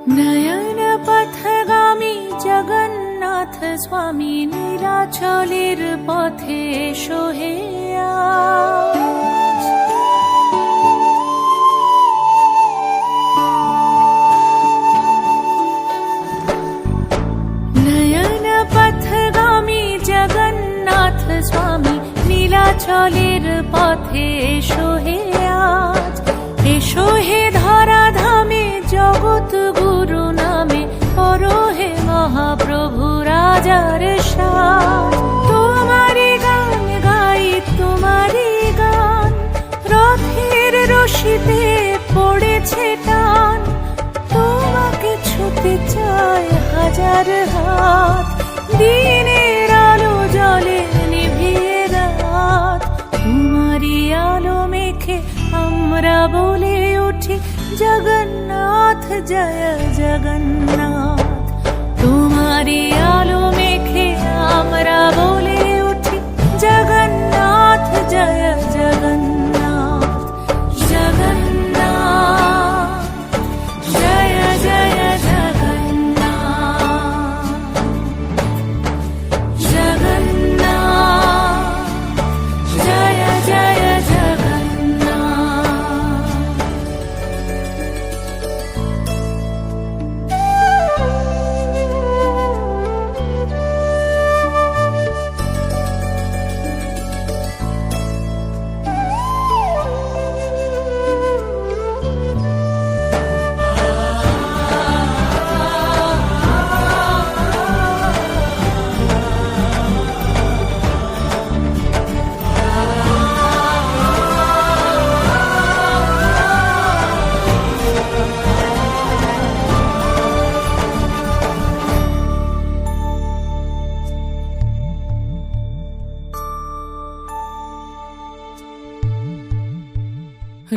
নয়ন পথগামী জগন্নাথ স্বামী নীলাচলের পথে এসো হে আজ। নয়ন পথগামী জগন্নাথ স্বামী নীলাচলের পথে এসো হে আজ। এসো হে ধরাধামে জগৎ গুরু নামে করো হে মহাপ্রভু রাজার সাজ। তোমারি গান গাই তোমারি গান, রথের রশিতে পড়েছে টান। তোমাকে ছুতে চায় হাজার হাত, দিনের আলো জলে নিভিয়ে রাত। তোমারি আলো মেখে আমরা বলে উঠি জগন্নাথ জয় জগন্নাথ। তোমারি আলো মেখে আমরা বলে উঠি জগন্নাথ জয় জগন্নাথ। জগন্নাথ জয় জয় জগন্নাথ। জগন্নাথ জয় জয় জগন্নাথ।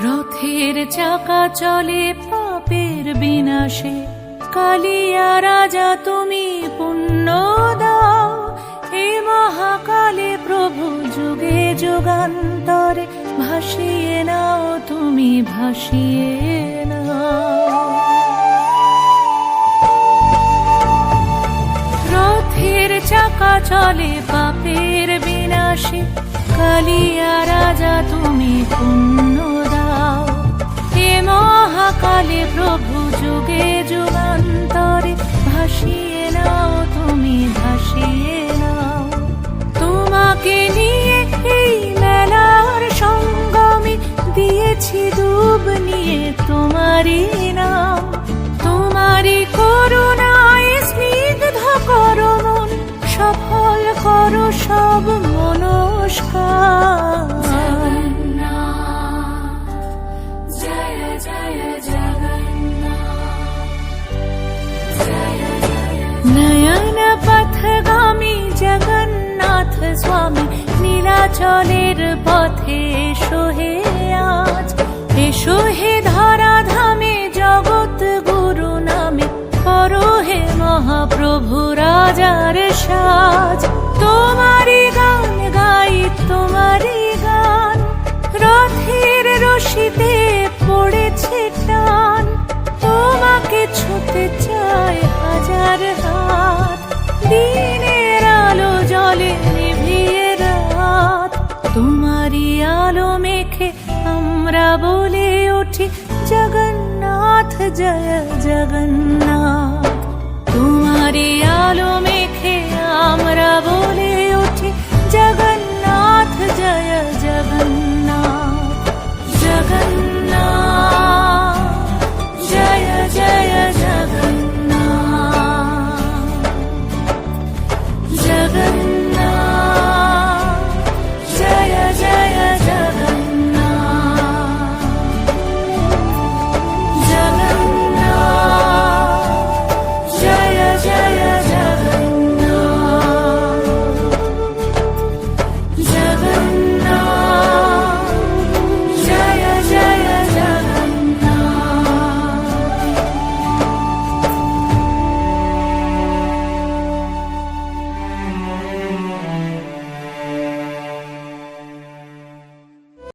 রথের চাকা চলে পাপের বিনাশে, কালিয়া রাজা তুমি পুণ্য দাও। হে মহাকালে প্রভু যুগে যুগান্তরে ভাসিয়ে নাও তুমি ভাসিয়ে নাও। রথের চাকা চলে পাপের বিনাশে, কালিয়া রাজা তুমি পুণ্য দাও। হে মহাকালে প্রভু যুগে যুগান্তরে ভাসিয়ে নাও তুমি ভাসিয়ে নাও। তোমাকে নিয়ে এই মেলার সঙ্গমে দিয়েছি ডুব নিয়ে তোমারি নাম। তোমারি করুণায় স্নিগ্ধ করো মন, সফল করো সব মনস্কার। জগন্নাথ জয় জয় জগন্নাথ। নয়ন পথগামী জগন্নাথ স্বামী নীলাচলের পথে এসো হে আজ। এসো হে ধরাধামে জগৎ গুরু নামে করো হে মহাপ্রভু রাজার সাজ। তোমারি গান গাই তোমারি গান, রথের রশিতে পড়েছে টান। তোমাকে ছুতে চায় হাজার হাত, দিনের আলো জলে নিভিয়ে রাত। তোমারি আলো মেখে আমরা বলে উঠি জগন্নাথ জয় জগন্নাথ। তোমারি আলো মেখে আমরা বলে উঠি জগন্নাথ জয় জগন্নাথ। জগন্নাথ